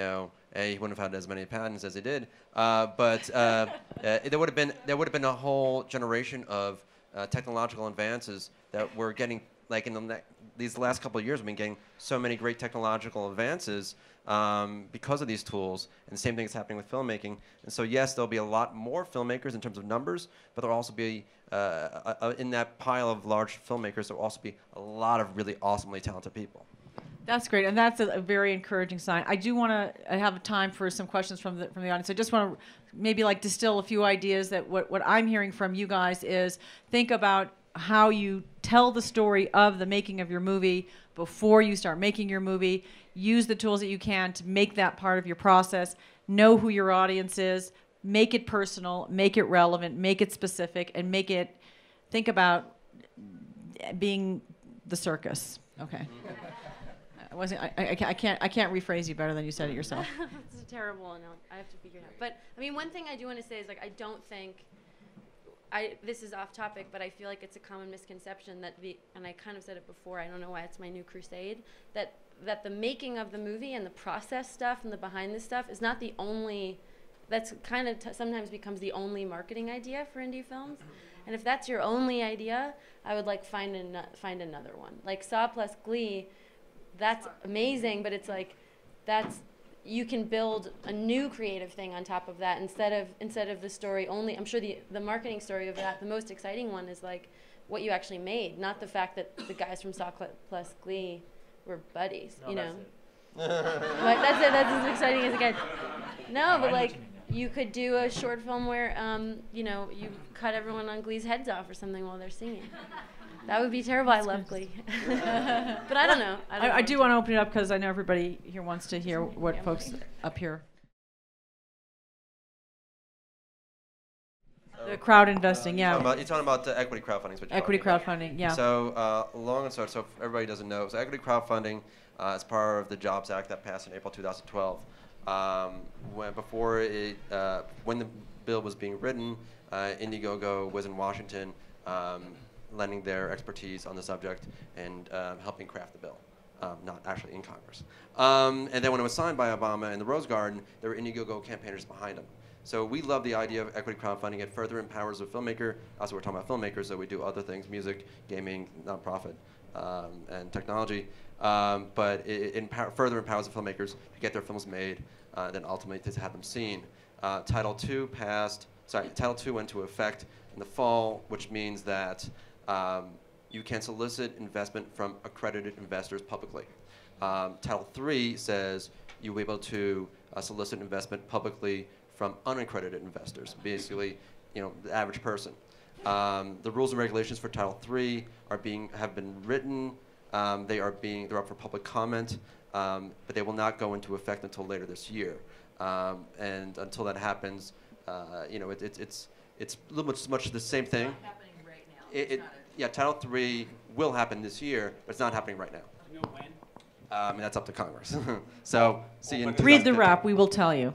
Speaker 8: wouldn't have had as many patents as he did. But there would have been a whole generation of technological advances that we're getting. Like these last couple of years, we've been getting so many great technological advances because of these tools. And the same thing is happening with filmmaking. And so yes, there'll be a lot more filmmakers in terms of numbers, but there'll also be in that pile of large filmmakers, there'll also be a lot of really awesomely talented people.
Speaker 3: That's great, and that's a very encouraging sign. I do want to have time for some questions from the audience. I just want to maybe distill a few ideas that what I'm hearing from you guys is think about how you tell the story of the making of your movie before you start making your movie. Use the tools that you can to make that part of your process. Know who your audience is. Make it personal. Make it relevant. Make it specific. And think about being the circus. Okay. I can't rephrase you better than you said it yourself.
Speaker 7: It's a terrible analogy. I have to figure it out. But I mean, one thing I do want to say is I don't think this is off topic, but I feel like it's a common misconception and I kind of said it before. I don't know why it's my new crusade that the making of the movie and the process stuff and the behind the stuff is not the only. That's kind of sometimes becomes the only marketing idea for indie films. And if that's your only idea, I would find another one. Like Saw plus Glee. That's amazing, but it's you can build a new creative thing on top of that instead of the story only. I'm sure the marketing story of that, the most exciting one is what you actually made, not the fact that the guys from Saw plus Glee were buddies.
Speaker 5: No,
Speaker 7: That's it. That's as exciting as it gets. No, but you could do a short film where you cut everyone on Glee's heads off or something while they're singing. That would be terrible. I love Glee. But I don't know.
Speaker 3: I do want to open it up because I know everybody here wants to hear what folks up here. The crowd investing, yeah.
Speaker 8: You're talking about the equity crowdfunding. Is what you're
Speaker 3: Equity
Speaker 8: talking
Speaker 3: crowdfunding, yeah.
Speaker 8: So long and short, so if everybody doesn't know, so equity crowdfunding is part of the Jobs Act that passed in April 2012. When the bill was being written, Indiegogo was in Washington lending their expertise on the subject and helping craft the bill. Not actually in Congress. And then when it was signed by Obama in the Rose Garden, there were Indiegogo campaigners behind him. So we love the idea of equity crowdfunding. It further empowers the filmmaker. Also, we're talking about filmmakers, so we do other things, music, gaming, nonprofit, and technology. But it further empowers the filmmakers to get their films made, then ultimately to have them seen. Title II went into effect in the fall, which means that you can solicit investment from accredited investors publicly. Title III says you'll be able to solicit investment publicly from unaccredited investors, basically, the average person. The rules and regulations for Title III have been written. They're up for public comment, but they will not go into effect until later this year. And until that happens, it's a little much the same thing.
Speaker 3: It's not happening right now.
Speaker 8: Yeah, Title III will happen this year, but it's not happening right now.
Speaker 10: You know when?
Speaker 8: And that's up to Congress. So, see you in
Speaker 3: Read the
Speaker 8: 2015.
Speaker 3: rap, we will tell you.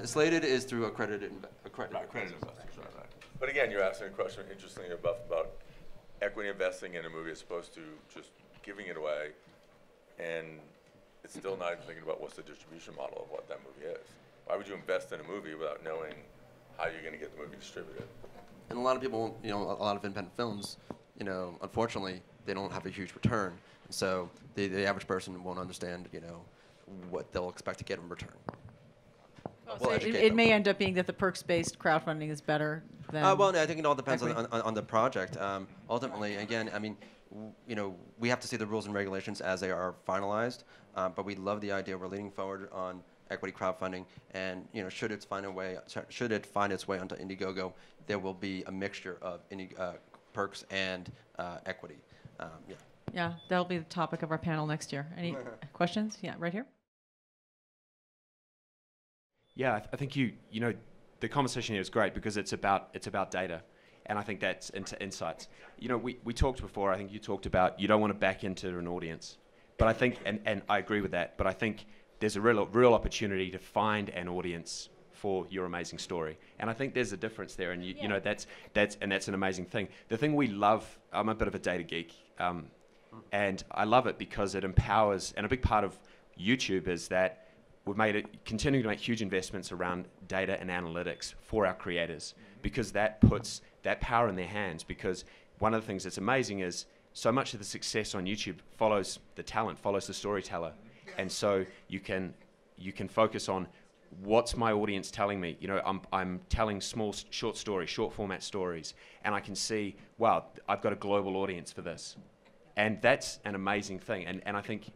Speaker 8: Slated is through accredited
Speaker 4: Accredited investors, right. But again, you're asking a question interestingly about equity investing in a movie as opposed to just giving it away, and it's still not even thinking about what's the distribution model of what that movie is. Why would you invest in a movie without knowing how you're going to get the movie distributed?
Speaker 8: And a lot of people, a lot of independent films, unfortunately, they don't have a huge return. So the average person won't understand, what they'll expect to get in return.
Speaker 3: So it may end up being that the perks-based crowdfunding is better than.
Speaker 8: Well, no, I think it all depends on the project. Ultimately, again, I mean, we have to see the rules and regulations as they are finalized. But we love the idea. We're leaning forward on equity crowdfunding, and should it find its way onto Indiegogo, there will be a mixture of perks and equity. Yeah.
Speaker 3: Yeah, that'll be the topic of our panel next year. Any questions? Yeah, right here.
Speaker 6: Yeah, I think the conversation here is great because it's about data, and I think that's insights. We talked before. I think you talked about you don't want to back into an audience, but I think and I agree with that. But I think there's a real opportunity to find an audience for your amazing story, and I think there's a difference there. And that's an amazing thing. The thing we love. I'm a bit of a data geek, and I love it because it empowers. And a big part of YouTube is that we've continuing to make huge investments around data and analytics for our creators because that puts that power in their hands. Because one of the things that's amazing is so much of the success on YouTube follows the talent, follows the storyteller. And so you can focus on what's my audience telling me. I'm telling small, short stories, short format stories, and I can see, wow, I've got a global audience for this. And that's an amazing thing. And I think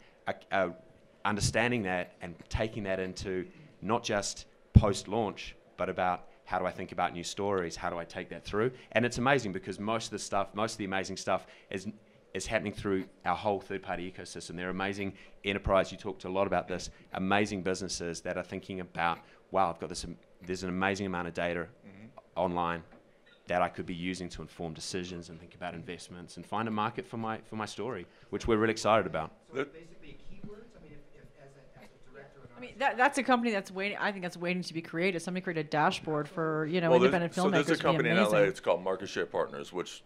Speaker 6: understanding that and taking that into not just post-launch, but about how do I think about new stories, how do I take that through? And it's amazing because most of the amazing stuff is happening through our whole third-party ecosystem. They're amazing enterprise. You talked a lot about this. Amazing businesses that are thinking about, wow, I've got this. There's an amazing amount of data online that I could be using to inform decisions and think about investments and find a market for my story, which we're really excited about.
Speaker 10: So basically keywords. I mean, if as a director.
Speaker 3: I mean, that's a company that's waiting. I think that's waiting to be created. Somebody create a dashboard for independent filmmakers.
Speaker 4: So there's a company in LA.
Speaker 3: Amazing.
Speaker 4: It's called Market Share Partners, which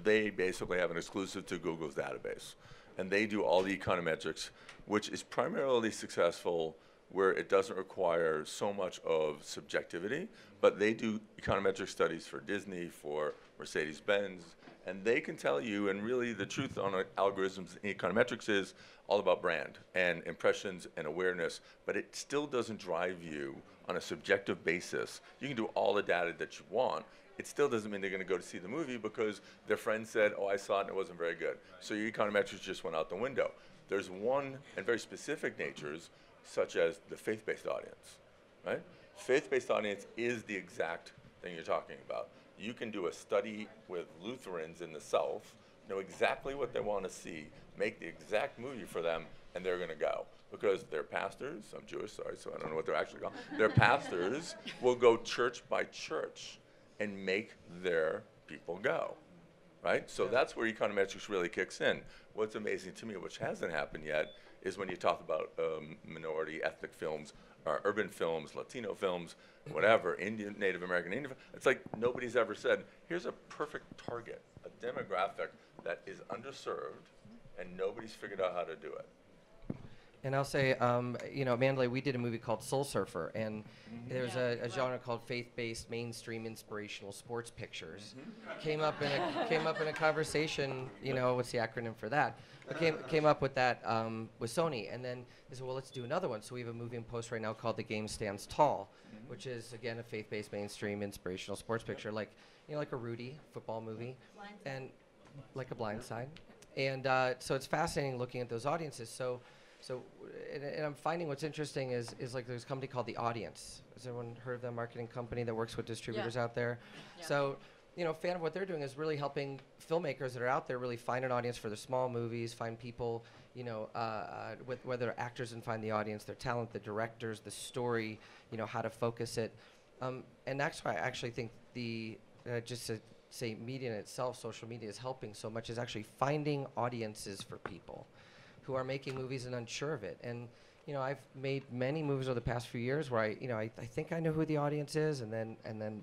Speaker 4: they basically have an exclusive to Google's database, and they do all the econometrics, which is primarily successful where it doesn't require so much of subjectivity, but they do econometric studies for Disney, for Mercedes-Benz, and they can tell you, and really the truth on algorithms and econometrics is all about brand and impressions and awareness, but it still doesn't drive you on a subjective basis. You can do all the data that you want. It still doesn't mean they're going to go to see the movie because their friend said, oh, I saw it and it wasn't very good. So your econometrics just went out the window. There's one and very specific natures, such as the faith-based audience, right? Faith-based audience is the exact thing you're talking about. You can do a study with Lutherans in the South, know exactly what they want to see, make the exact movie for them, and they're going to go. Because their pastors, I'm Jewish, sorry, so I don't know what they're actually called, their pastors will go church by church and make their people go, right? So that's where econometrics really kicks in. What's amazing to me, which hasn't happened yet, is when you talk about minority ethnic films, urban films, Latino films, whatever, Indian, Native American Indian, it's like nobody's ever said, here's a perfect target, a demographic that is underserved, and nobody's figured out how to do it.
Speaker 9: And I'll say, you know, Mandalay, we did a movie called Soul Surfer, and there's a genre called faith-based mainstream inspirational sports pictures. Came up in a conversation, you know, what's the acronym for that? But came up with that with Sony, and then they said, well, let's do another one. So we have a movie in post right now called The Game Stands Tall, which is again a faith-based mainstream inspirational sports picture, like, you know, like a Rudy football movie, and like a Blind Side. And so it's fascinating looking at those audiences. So and I'm finding what's interesting is like there's a company called The Audience. Has everyone heard of that marketing company that works with distributors out there? Yeah. So, you know, fan of what they're doing is really helping filmmakers that are out there really find an audience for their small movies, find people, you know, with whether actors and find the audience, their talent, the directors, the story, you know, how to focus it. And that's why I actually think just to say media in itself, social media is helping so much, is actually finding audiences for people who are making movies and unsure of it. And, you know, I've made many movies over the past few years where I think I know who the audience is, and then,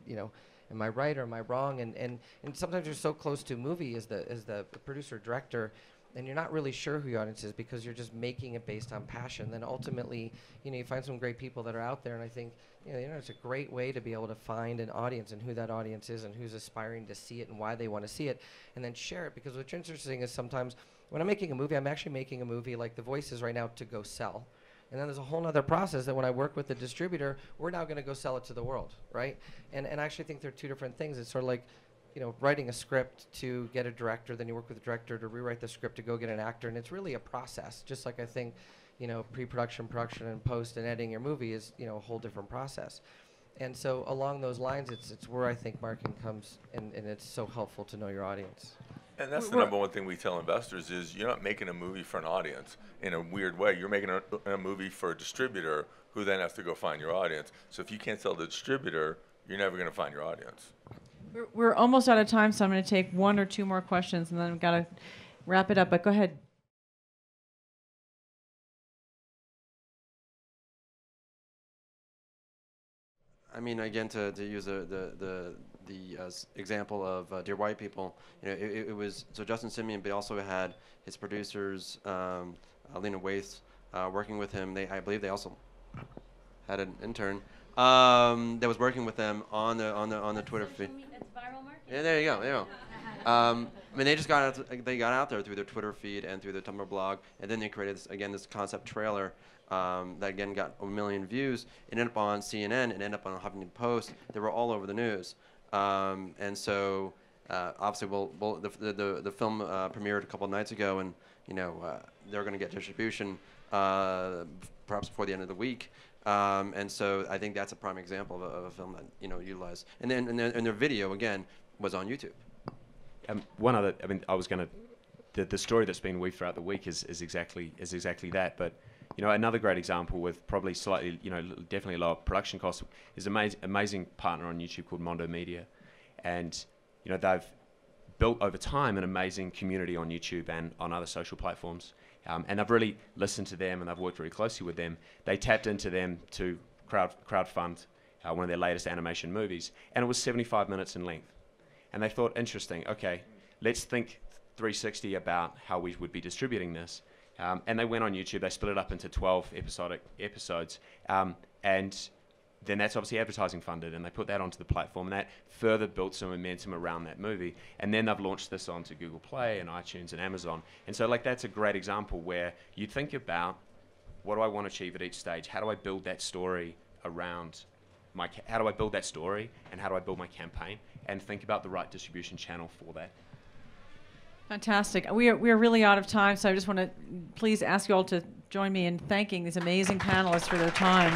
Speaker 9: you know, am I right or am I wrong? And sometimes you're so close to a movie as the producer, director, and you're not really sure who your audience is because you're just making it based on passion. Then ultimately, you know, you find some great people that are out there, and I think, you know, it's a great way to be able to find an audience and who that audience is and who's aspiring to see it and why they want to see it, and then share it. Because what's interesting is sometimes when I'm making a movie, I'm actually making a movie like The Voice is right now to go sell. And then there's a whole other process that when I work with the distributor, we're now going to go sell it to the world, right? And I actually think they're two different things. It's sort of like, you know, writing a script to get a director, then you work with the director to rewrite the script to go get an actor, and it's really a process. Just like I think, you know, pre-production, production, and post and editing your movie is, you know, a whole different process. And so along those lines, it's where I think marketing comes, and it's so helpful to know your audience.
Speaker 4: And that's the number one thing we tell investors is you're not making a movie for an audience in a weird way. You're making a movie for a distributor who then has to go find your audience. So if you can't sell the distributor, you're never going to find your audience.
Speaker 3: We're almost out of time, so I'm going to take one or two more questions, and then we've got to wrap it up. But go ahead.
Speaker 8: I mean, again, to use the example of Dear White People, you know, it was so Justin Simien, but also had his producers, Lena Waithe, working with him. I believe they also had an intern that was working with them on the Twitter feed.
Speaker 7: It's viral marketing.
Speaker 8: Yeah, there you go. There you go. I mean, they just got out there through their Twitter feed and through their Tumblr blog, and then they created this concept trailer that again got 1 million views. It ended up on CNN. It ended up on Huffington Post. They were all over the news. And so obviously, the film premiered a couple of nights ago, and you know they're going to get distribution perhaps before the end of the week. And so I think that's a prime example of a film that utilized. And then and their video again was on YouTube.
Speaker 6: One other, I mean, I was going to, the story that's been weaved throughout the week is exactly that. But you know, another great example with probably slightly, definitely lower production costs is an amazing partner on YouTube called Mondo Media, and you know they've built over time an amazing community on YouTube and on other social platforms, and I've really listened to them and I've worked very closely with them. They tapped into them to crowdfund one of their latest animation movies, and it was 75 minutes in length. And they thought, interesting, okay, let's think 360 about how we would be distributing this. And they went on YouTube, they split it up into 12 episodes, and then that's obviously advertising funded, and they put that onto the platform, and that further built some momentum around that movie. And then they've launched this onto Google Play and iTunes and Amazon. And so that's a great example where you think about, what do I want to achieve at each stage? How do I build that story around how do I build that story, and how do I build my campaign, and think about the right distribution channel for that.
Speaker 3: Fantastic. We are really out of time, so I just want to please ask you all to join me in thanking these amazing panelists for their time.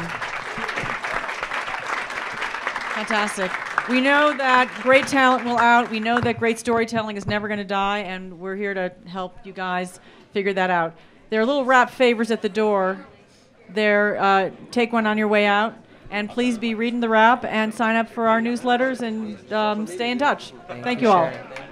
Speaker 3: Fantastic. We know that great talent will out. We know that great storytelling is never going to die, and we're here to help you guys figure that out. There are little rap favors at the door. Take one on your way out, and please be reading the rap and sign up for our newsletters and stay in touch. Thank you all.
Speaker 9: Sharon.